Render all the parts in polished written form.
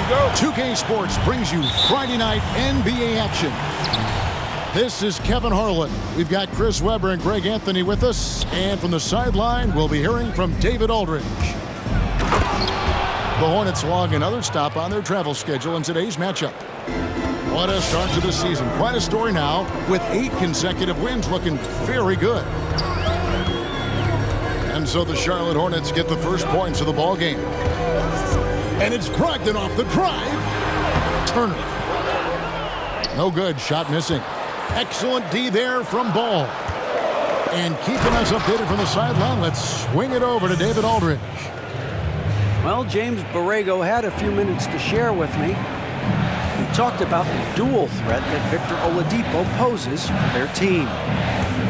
go. 2K Sports brings you Friday night NBA action. This is Kevin Harlan. We've got Chris Webber and Greg Anthony with us. And from the sideline, we'll be hearing from David Aldridge. The Hornets log another stop on their travel schedule in today's matchup. What a start to the season. Quite a story now, with 8 consecutive wins looking very good. And so the Charlotte Hornets get the first points of the ball game. And it's Brogdon off the drive. Turner. No good. Shot missing. Excellent D there from Ball. And keeping us updated from the sideline, let's swing it over to David Aldridge. Well, James Borrego had a few minutes to share with me. He talked about the dual threat that Victor Oladipo poses for their team.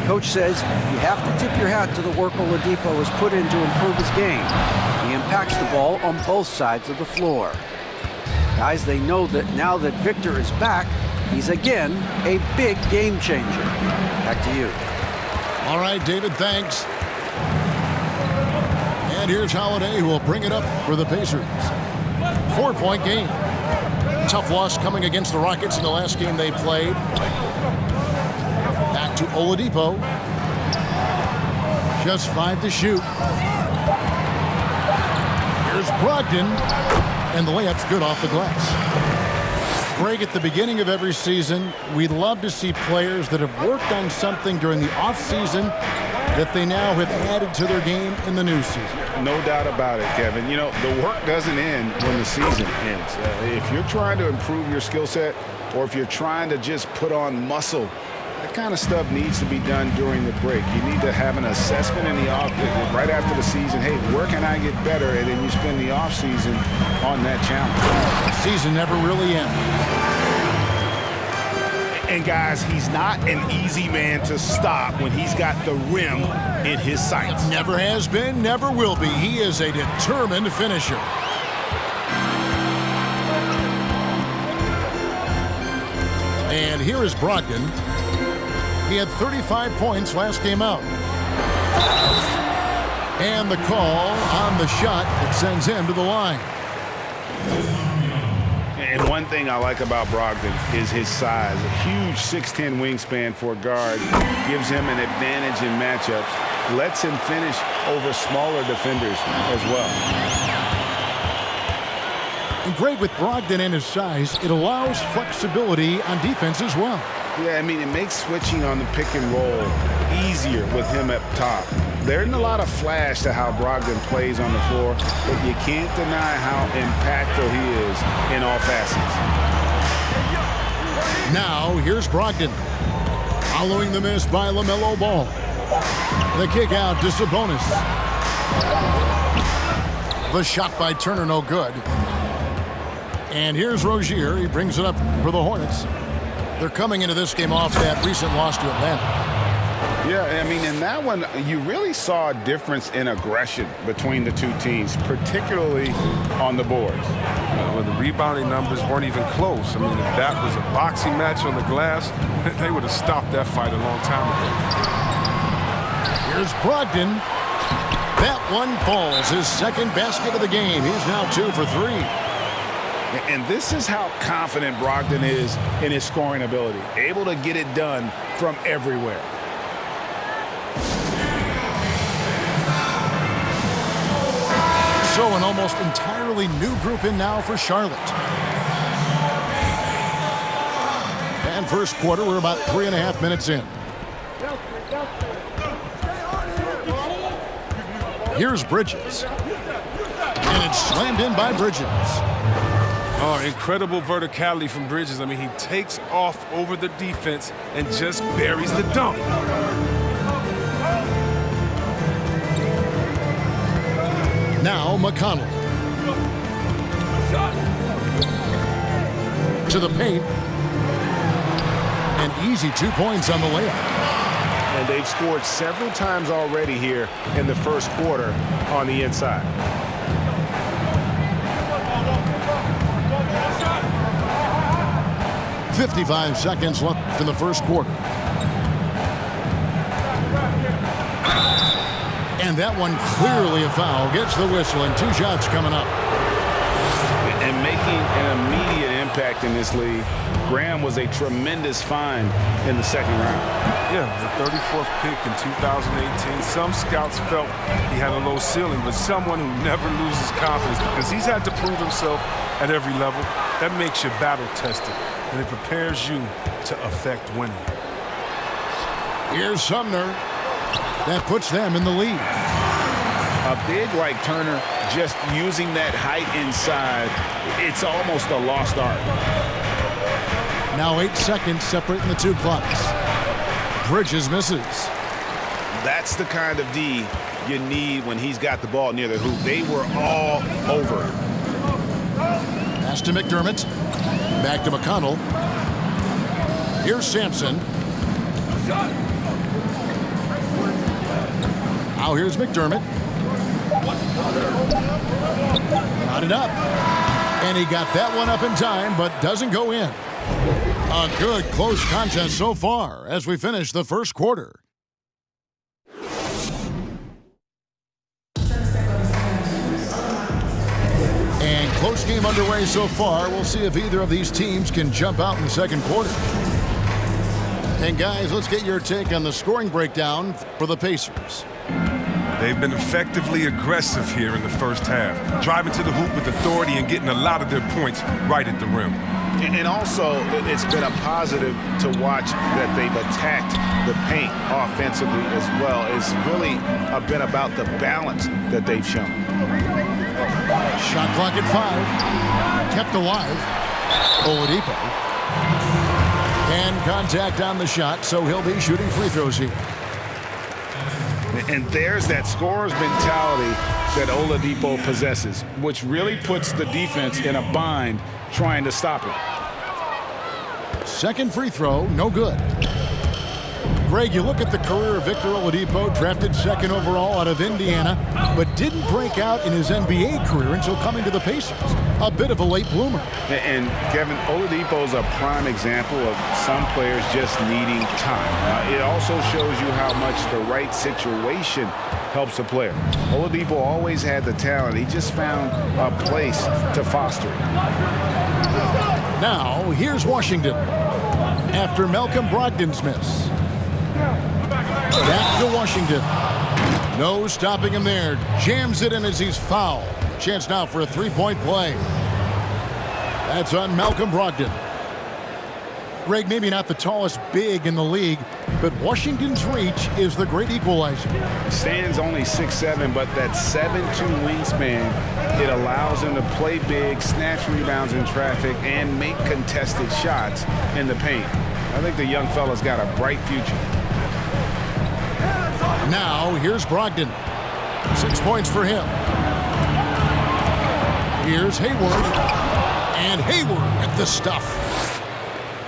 Coach says you have to tip your hat to the work Oladipo has put in to improve his game. He impacts the ball on both sides of the floor. Guys, they know that now that Victor is back, he's again a big game changer. Back to you. All right, David, thanks. And here's Holiday, who will bring it up for the Pacers. 4-point game. Tough loss coming against the Rockets in the last game they played. Back to Oladipo. Just 5 to shoot. Here's Brogdon. And the layup's good off the glass. Greg, at the beginning of every season, we'd love to see players that have worked on something during the offseason that they now have added to their game in the new season. No doubt about it, Kevin. You know, the work doesn't end when the season ends. If you're trying to improve your skill set, or if you're trying to just put on muscle, that kind of stuff needs to be done during the break. You need to have an assessment in the off right after the season. Hey, where can I get better? And then you spend the off season on that challenge. The season never really ends. And guys, he's not an easy man to stop when he's got the rim in his sights. Never has been, never will be. He is a determined finisher. And here is Brogdon. He had 35 points last game out. And the call on the shot that sends him to the line. And one thing I like about Brogdon is his size. A huge 6'10" wingspan for a guard gives him an advantage in matchups, lets him finish over smaller defenders as well. And great with Brogdon and his size, it allows flexibility on defense as well. Yeah, I mean, it makes switching on the pick and roll easier with him up top. There isn't a lot of flash to how Brogdon plays on the floor, but you can't deny how impactful he is in all facets. Now, here's Brogdon. Following the miss by Lamelo Ball. The kick out to Sabonis. The shot by Turner, no good. And here's Rozier. He brings it up for the Hornets. They're coming into this game off that recent loss to Atlanta. Yeah, I mean, in that one, you really saw a difference in aggression between the two teams, particularly on the boards. Well, the rebounding numbers weren't even close. I mean, if that was a boxing match on the glass, they would have stopped that fight a long time ago. Here's Brogdon. That one falls. His second basket of the game. He's now 2 for 3. And this is how confident Brogdon is in his scoring ability. Able to get it done from everywhere. So an almost entirely new group in now for Charlotte. And first quarter, we're about 3.5 minutes in. Here's Bridges. And it's slammed in by Bridges. Oh, incredible verticality from Bridges. I mean, he takes off over the defense and just buries the dunk. Now McConnell. To the paint. An easy 2 points on the layup. And they've scored several times already here in the first quarter on the inside. .55 seconds left in the first quarter. And that one clearly a foul. Gets the whistle and 2 shots coming up. And making an impact in this league. Graham was a tremendous find in the second round. Yeah, the 34th pick in 2018. Some scouts felt he had a low ceiling, but someone who never loses confidence because he's had to prove himself at every level. That makes you battle-tested, and it prepares you to affect winning. Here's Sumner. That puts them in the lead. A big like Turner, just using that height inside, it's almost a lost art. Now 8 seconds separating the two clocks. Bridges misses. That's the kind of D you need when he's got the ball near the hoop. They were all over it. Pass to McDermott. Back to McConnell. Here's Sampson. Now here's McDermott. Got it up. And he got that one up in time, but doesn't go in. A good close contest so far as we finish the first quarter. And close game underway so far. We'll see if either of these teams can jump out in the second quarter. And guys, let's get your take on the scoring breakdown for the Pacers. They've been effectively aggressive here in the first half, driving to the hoop with authority and getting a lot of their points right at the rim. And also, it's been a positive to watch that they've attacked the paint offensively as well. It's really been about the balance that they've shown. Shot clock at 5. Kept alive. Oladipo. And contact on the shot, so he'll be shooting free throws here. And there's that scorer's mentality that Oladipo possesses, which really puts the defense in a bind trying to stop him. Second free throw, no good. Greg, you look at the career of Victor Oladipo, drafted second overall out of Indiana, but didn't break out in his NBA career until coming to the Pacers. A bit of a late bloomer. And Kevin, Oladipo's a prime example of some players just needing time. It also shows you how much the right situation helps a player. Oladipo always had the talent. He just found a place to foster it. Now, here's Washington. After Malcolm Brogdon's miss. Back to Washington. No stopping him there. Jams it in as he's fouled. Chance now for a three-point play. That's on Malcolm Brogdon. Greg, maybe not the tallest big in the league, but Washington's reach is the great equalizer. Stands only 6'7", but that 7'2" wingspan, it allows him to play big, snatch rebounds in traffic, and make contested shots in the paint. I think the young fella's got a bright future. Now, here's Brogdon. 6 points for him. Here's Hayward. And Hayward with the stuff.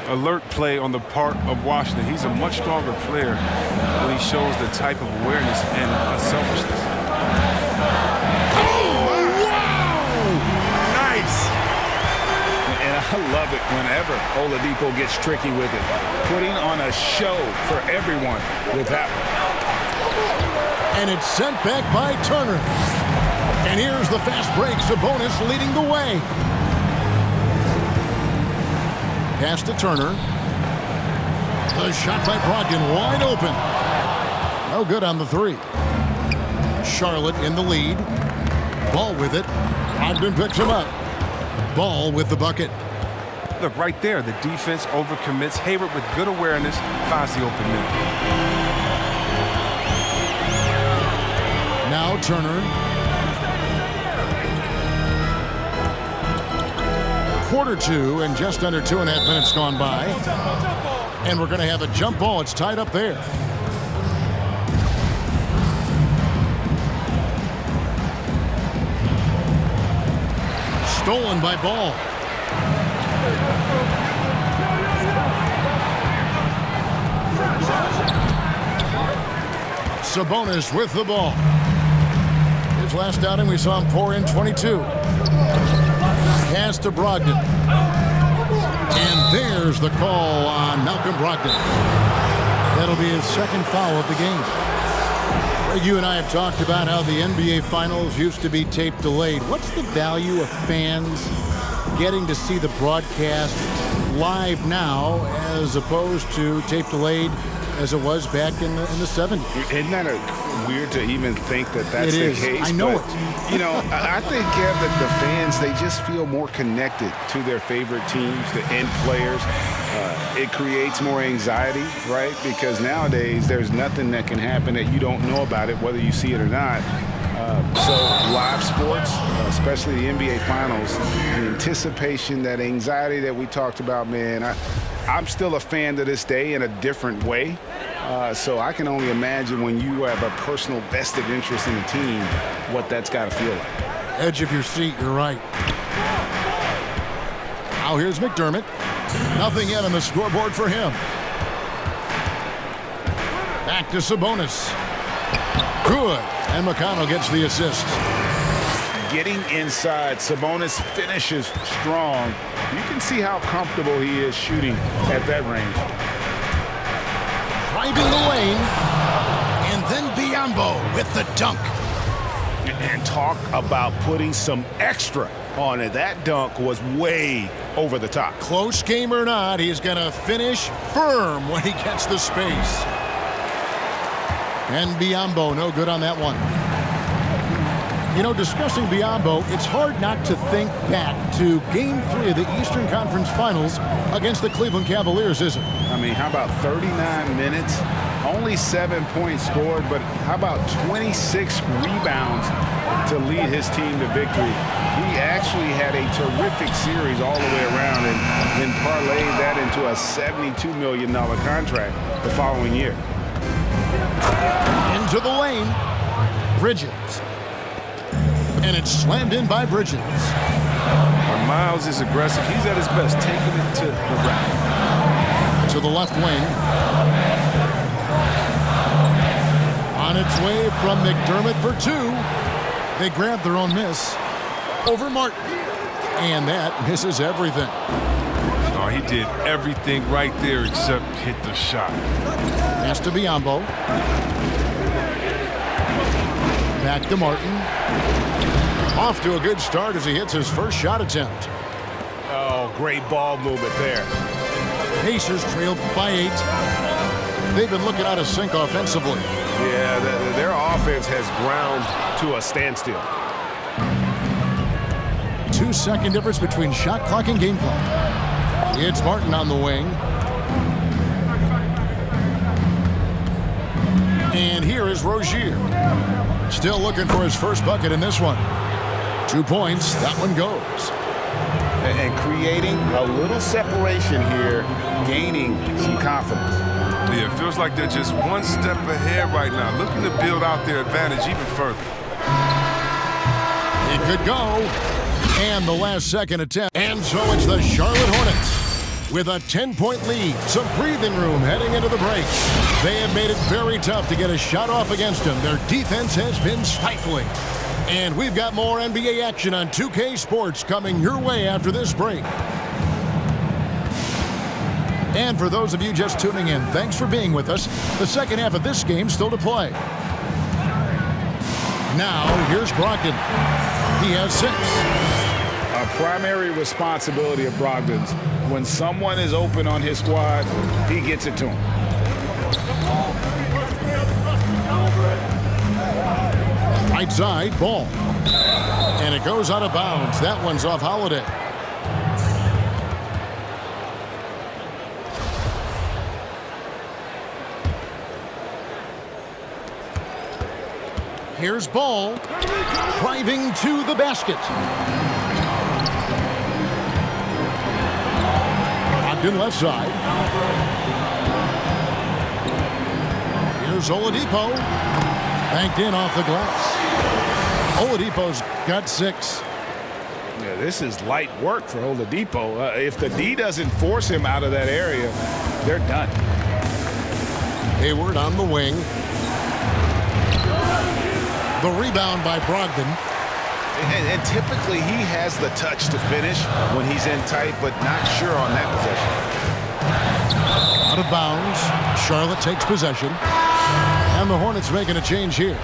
Alert play on the part of Washington. He's a much stronger player when he shows the type of awareness and selfishness. Oh, wow! Nice! And I love it whenever Oladipo gets tricky with it. Putting on a show for everyone with that one. And it's sent back by Turner. And here's the fast break. Sabonis leading the way. Pass to Turner. The shot by Brogdon wide open. No good on the three. Charlotte in the lead. Ball with it. Brogdon picks him up. Ball with the bucket. Look, right there, the defense overcommits. Hayward with good awareness finds the open man. Now Turner. Quarter 2 and just under 2.5 minutes gone by. And we're going to have a jump ball. It's tied up there. Stolen by Ball. Sabonis with the ball. His last outing, we saw him pour in 22. Pass to Brogdon. And there's the call on Malcolm Brogdon. That'll be his second foul of the game. You and I have talked about how the NBA Finals used to be tape delayed. What's the value of fans getting to see the broadcast live now as opposed to tape delayed as it was back in the 70s. Isn't that weird to even think that that's the case? I know it. You know, I think, Kev, that the fans, they just feel more connected to their favorite teams, the end players. It creates more anxiety, right? Because nowadays there's nothing that can happen that you don't know about it, whether you see it or not. So live sports, especially the NBA Finals, the anticipation, that anxiety that we talked about, man, I'm still a fan to this day in a different way. So I can only imagine when you have a personal vested interest in a team, what that's got to feel like. Edge of your seat, you're right. Now here's McDermott. Nothing yet on the scoreboard for him. Back to Sabonis. Good. And McConnell gets the assist. Getting inside, Sabonis finishes strong. You can see how comfortable he is shooting at that range. Driving the lane. And then Biyombo with the dunk. And talk about putting some extra on it. That dunk was way over the top. Close game or not, he's going to finish firm when he gets the space. And Biyombo, no good on that one. You know, discussing Biyombo, it's hard not to think back to Game 3 of the Eastern Conference Finals against the Cleveland Cavaliers, isn't it? I mean, how about 39 minutes? Only 7 points scored, but how about 26 rebounds to lead his team to victory? He actually had a terrific series all the way around and then parlayed that into a $72 million contract the following year. Into the lane. Bridges. And it's slammed in by Bridges. When Miles is aggressive, he's at his best, taking it to the rack. To the left wing. On its way from McDermott for two. They grab their own miss. Over Martin. And that misses everything. Oh, he did everything right there except hit the shot. Pass to Biyombo. Back to Martin. Off to a good start as he hits his first shot attempt. Oh, great ball movement there. Pacers trailed by 8. They've been looking out of sync offensively. Yeah, their offense has ground to a standstill. 2-second difference between shot clock and game clock. It's Martin on the wing. And here is Rozier. Still looking for his first bucket in this one. 2 points. That one goes. And creating a little separation here, gaining some confidence. Yeah, it feels like they're just one step ahead right now, looking to build out their advantage even further. It could go. And the last second attempt. And so it's the Charlotte Hornets with a 10-point lead. Some breathing room heading into the break. They have made it very tough to get a shot off against them. Their defense has been stifling. And we've got more NBA action on 2K Sports coming your way after this break. And for those of you just tuning in, thanks for being with us. The second half of this game still to play. Now, here's Brogdon. He has 6. A primary responsibility of Brogdon's. When someone is open on his squad, he gets it to him. Right side, ball. And it goes out of bounds. That one's off Holiday. Here's Ball. Driving to the basket. Brogdon left side. Here's Oladipo. Banked in off the glass. Oladipo's got 6. Yeah, this is light work for Oladipo. If the D doesn't force him out of that area, they're done. Hayward on the wing. The rebound by Brogdon. And typically he has the touch to finish when he's in tight, but not sure on that possession. Out of bounds. Charlotte takes possession. And the Hornets making a change here.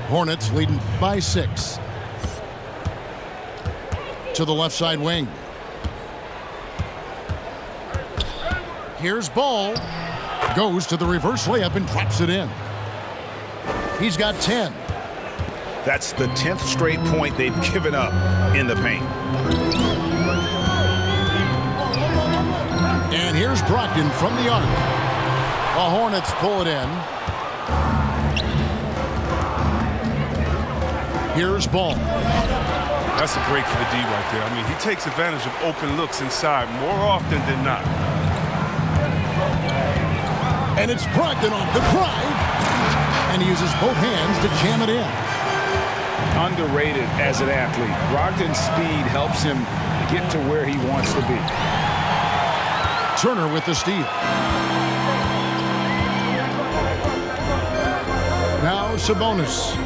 Hornets leading by 6. to the left side wing. Here's Ball. Goes to the reverse layup and drops it in. He's got 10. That's the 10th straight point they've given up in the paint. And here's Brogdon from the arc. The Hornets pull it in. Here's Ball. That's a break for the D right there. I mean, he takes advantage of open looks inside more often than not. And it's Brogdon off the drive. And he uses both hands to jam it in. Underrated as an athlete. Brogdon's speed helps him get to where he wants to be. Turner with the steal. Now Sabonis.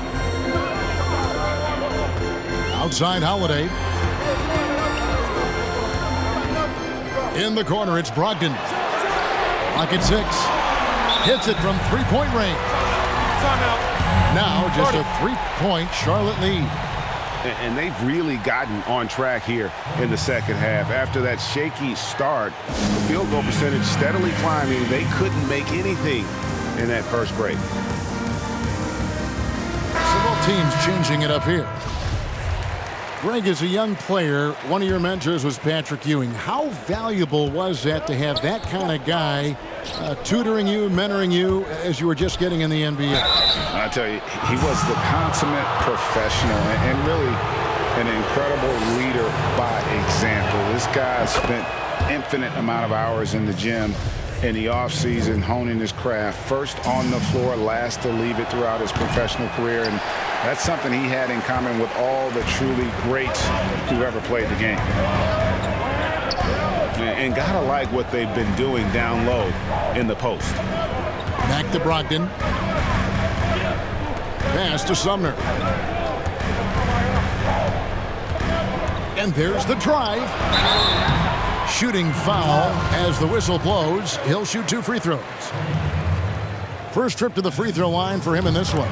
Outside Holiday. In the corner, it's Brogdon. Lock at 6. Hits it from three-point range. Timeout. Now just a 3-point Charlotte lead. And they've really gotten on track here in the second half. After that shaky start, the field goal percentage steadily climbing. They couldn't make anything in that first break. Several teams changing it up here. Greg, as a young player, one of your mentors was Patrick Ewing. How valuable was that to have that kind of guy tutoring you, mentoring you as you were just getting in the NBA? I tell you, he was the consummate professional and really an incredible leader by example. This guy spent infinite amount of hours in the gym in the offseason honing his craft, first on the floor, last to leave it throughout his professional career. And that's something he had in common with all the truly greats who ever played the game. And gotta like what they've been doing down low in the post. Back to Brogdon. Pass to Sumner. And there's the drive. Shooting foul as the whistle blows. He'll shoot 2 free throws. First trip to the free throw line for him in this one.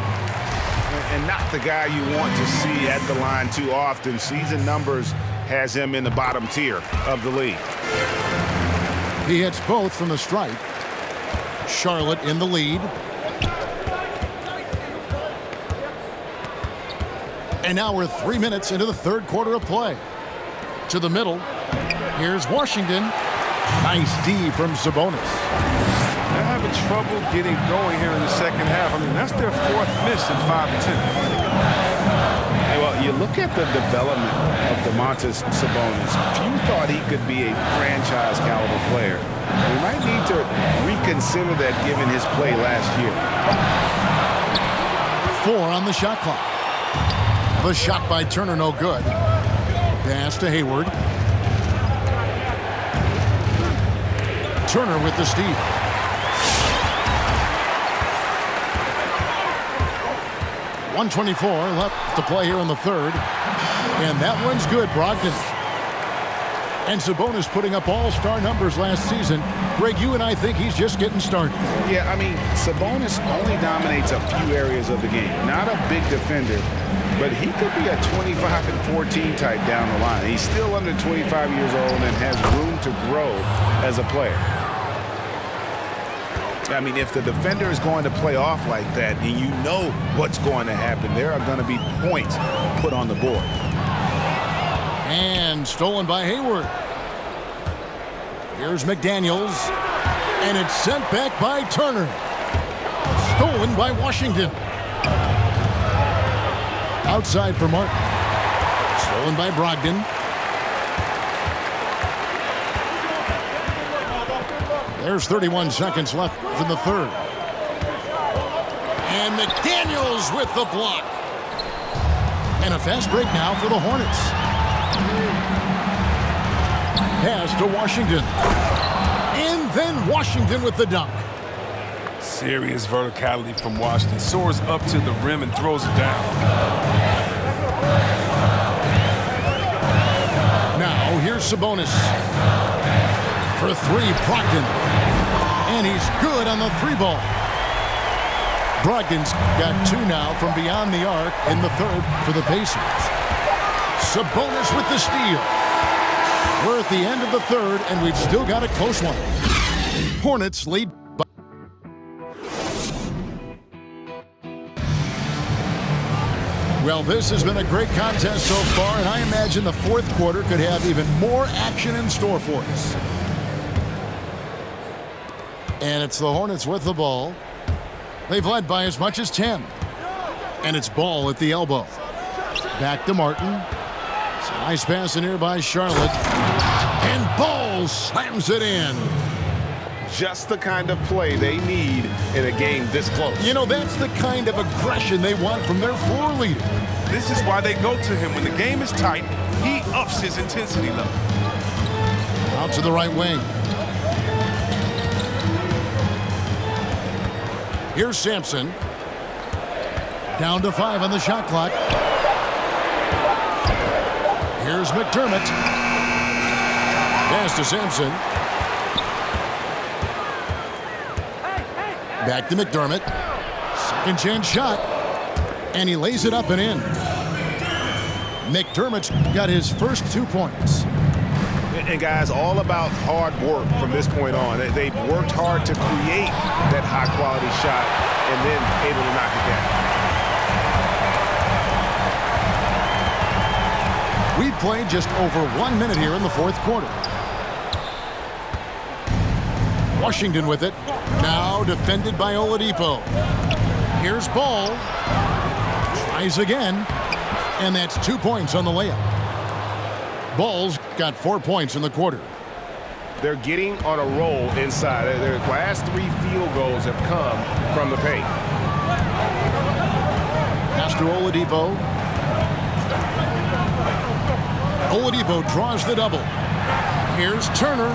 And not the guy you want to see at the line too often. Season numbers has him in the bottom tier of the league. He hits both from the stripe. Charlotte in the lead. And now we're 3 minutes into the third quarter of play. To the middle. Here's Washington. Nice D from Sabonis. They're having trouble getting going here in the second half. I mean, that's their 4th miss in 5 attempts. Hey, well, you look at the development of Domantas Sabonis. Few thought he could be a franchise caliber player. We might need to reconsider that given his play last year. 4 on the shot clock. The shot by Turner, no good. Pass to Hayward. Turner with the steal. .124 left to play here in the third. And that one's good, Brogdon. And Sabonis putting up all-star numbers last season. Greg, you and I think he's just getting started. Yeah, I mean, Sabonis only dominates a few areas of the game. Not a big defender, but he could be a 25-14 type down the line. He's still under 25 years old and has room to grow as a player. I mean, if the defender is going to play off like that, and you know what's going to happen, there are going to be points put on the board. And stolen by Hayward. Here's McDaniels. And it's sent back by Turner. Stolen by Washington. Outside for Martin. Stolen by Brogdon. There's 31 seconds left in the third. And McDaniels with the block. And a fast break now for the Hornets. Pass to Washington. And then Washington with the dunk. Serious verticality from Washington. Soars up to the rim and throws it down. Now here's Sabonis. For 3, Brogdon. And he's good on the 3 ball. Brogdon's got 2 now from beyond the arc in the third for the Pacers. Sabonis with the steal. We're at the end of the third, and we've still got a close one. Hornets lead. Well, this has been a great contest so far, and I imagine the fourth quarter could have even more action in store for us. And it's the Hornets with the ball. They've led by as much as 10. And it's Ball at the elbow. Back to Martin. It's a nice pass in here by Charlotte. And Ball slams it in. Just the kind of play they need in a game this close. You know, that's the kind of aggression they want from their floor leader. This is why they go to him. When the game is tight, he ups his intensity level. Out to the right wing. Here's Sampson. Down to 5 on the shot clock. Here's McDermott. Pass to Sampson. Back to McDermott. Second chance shot. And he lays it up and in. McDermott's got his first 2 points. And guys, all about hard work from this point on. They've worked hard to create that high-quality shot and then able to knock it down. We've played just over 1 minute here in the fourth quarter. Washington with it. Now defended by Oladipo. Here's Ball. Tries again. And that's 2 points on the layup. Ball's got 4 points in the quarter. They're getting on a roll inside. Their last 3 field goals have come from the paint. Pass to Oladipo. Oladipo draws the double. Here's Turner.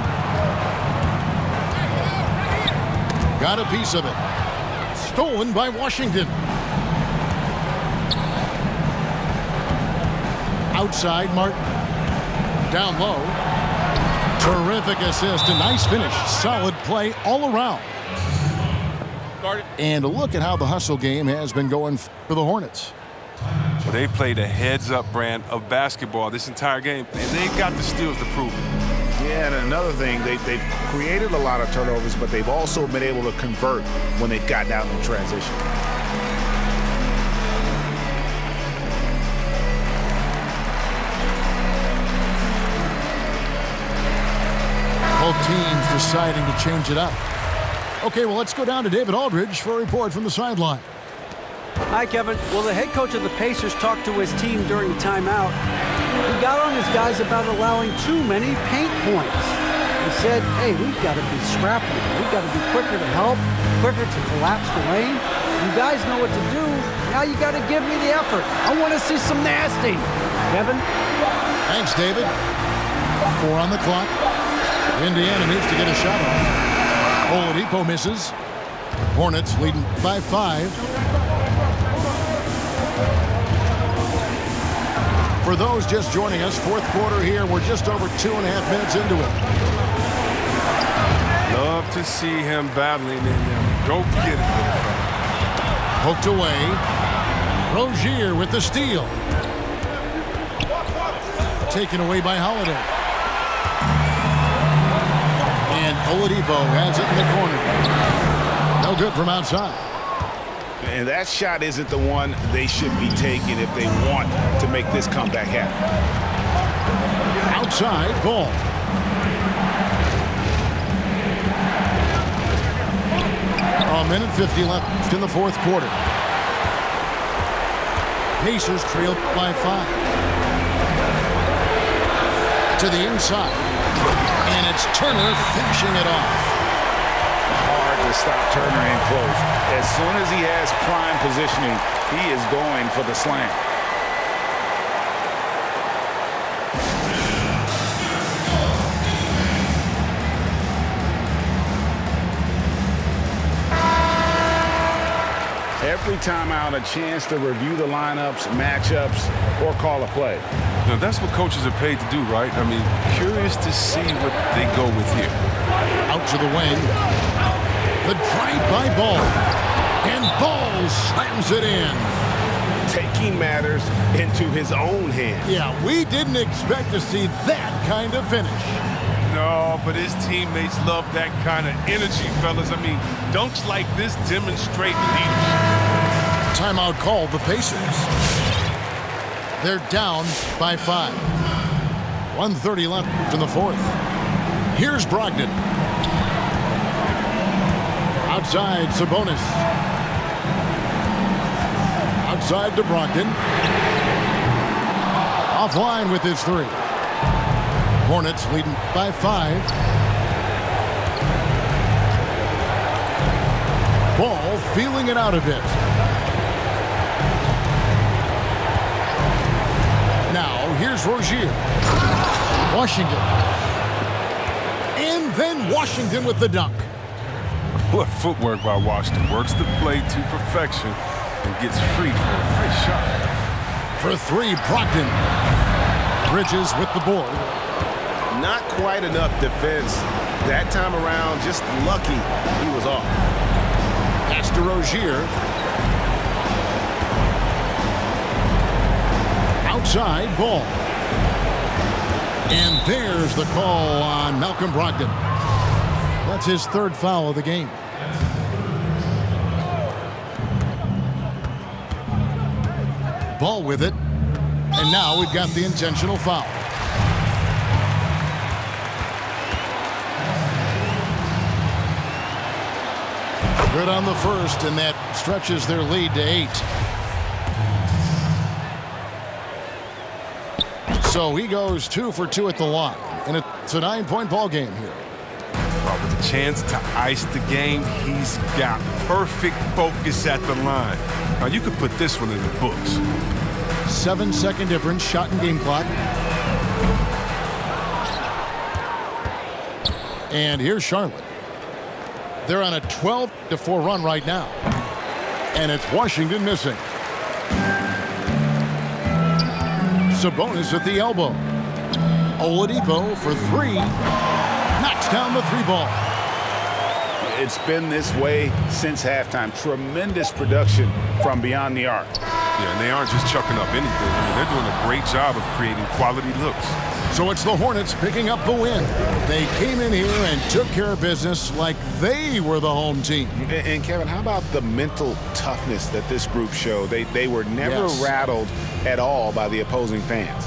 Got a piece of it. Stolen by Washington. Outside, Martin. Down low. Terrific assist. A nice finish. Solid play all around. And a look at how the hustle game has been going for the Hornets. So they've played a heads-up brand of basketball this entire game, and they've got the steals to prove it. Yeah, and another thing, they've created a lot of turnovers, but they've also been able to convert when they've gotten out in transition. Both teams deciding to change it up. Okay, well, let's go down to David Aldridge for a report from the sideline. Hi, Kevin. Well, the head coach of the Pacers talked to his team during the timeout. He got on his guys about allowing too many paint points. He said, hey, we've got to be scrappier. We've got to be quicker to help, quicker to collapse the lane. You guys know what to do. Now you got to give me the effort. I want to see some nasty. Kevin? Thanks, David. 4 on the clock. Indiana needs to get a shot off. Oladipo misses. Hornets leading by 5. For those just joining us, fourth quarter here. We're just over 2.5 minutes into it. Love to see him battling in there. Go get it. Poked away. Rozier with the steal. Taken away by Holiday. And Oladipo has it in the corner. No good from outside. And that shot isn't the one they should be taking if they want to make this comeback happen. Outside, Ball. A minute 50 left in the fourth quarter. Pacers trail by 5. To the inside. And it's Turner finishing it off. Hard to stop Turner in close. As soon as he has prime positioning, he is going for the slam. Every time out, a chance to review the lineups, matchups, or call a play. Now, that's what coaches are paid to do, right? I mean, curious to see what they go with here. Out to the wing. The drive by Ball. And Ball slams it in. taking matters into his own hands. Yeah, we didn't expect to see that kind of finish. No, but his teammates love that kind of energy, fellas. I mean, dunks like this demonstrate leadership. Timeout called the Pacers. They're down by 5. 1:30 left in the fourth. Here's Brogdon. Outside, Sabonis. Outside to Brogdon. Offline with his 3. Hornets leading by 5. Ball feeling it out a bit. Now here's Rozier. Washington. And then Washington with the dunk. What footwork by Washington. Works the play to perfection and gets free for a nice shot. For 3, Brogdon. Bridges with the board. Not quite enough defense that time around. Just lucky he was off. Pass to Rozier. Outside ball. And there's the call on Malcolm Brogdon. That's his 3rd foul of the game. Ball with it. And now we've got the intentional foul. Good on the first, and that stretches their lead to 8. So he goes 2 for 2 at the line, and it's a 9-point ball game here. Well, with a chance to ice the game, he's got perfect focus at the line. Now, you could put this one in the books. 7-second difference, shot and game clock. And here's Charlotte. They're on a 12-4 run right now. And it's Washington missing. Sabonis at the elbow. Oladipo for 3. Knocks down the 3 ball. It's been this way since halftime. Tremendous production from beyond the arc. Yeah, and they aren't just chucking up anything. I mean, they're doing a great job of creating quality looks. So it's the Hornets picking up the win. They came in here and took care of business like they were the home team. And Kevin, how about the mental toughness that this group showed? They were never rattled at all by the opposing fans.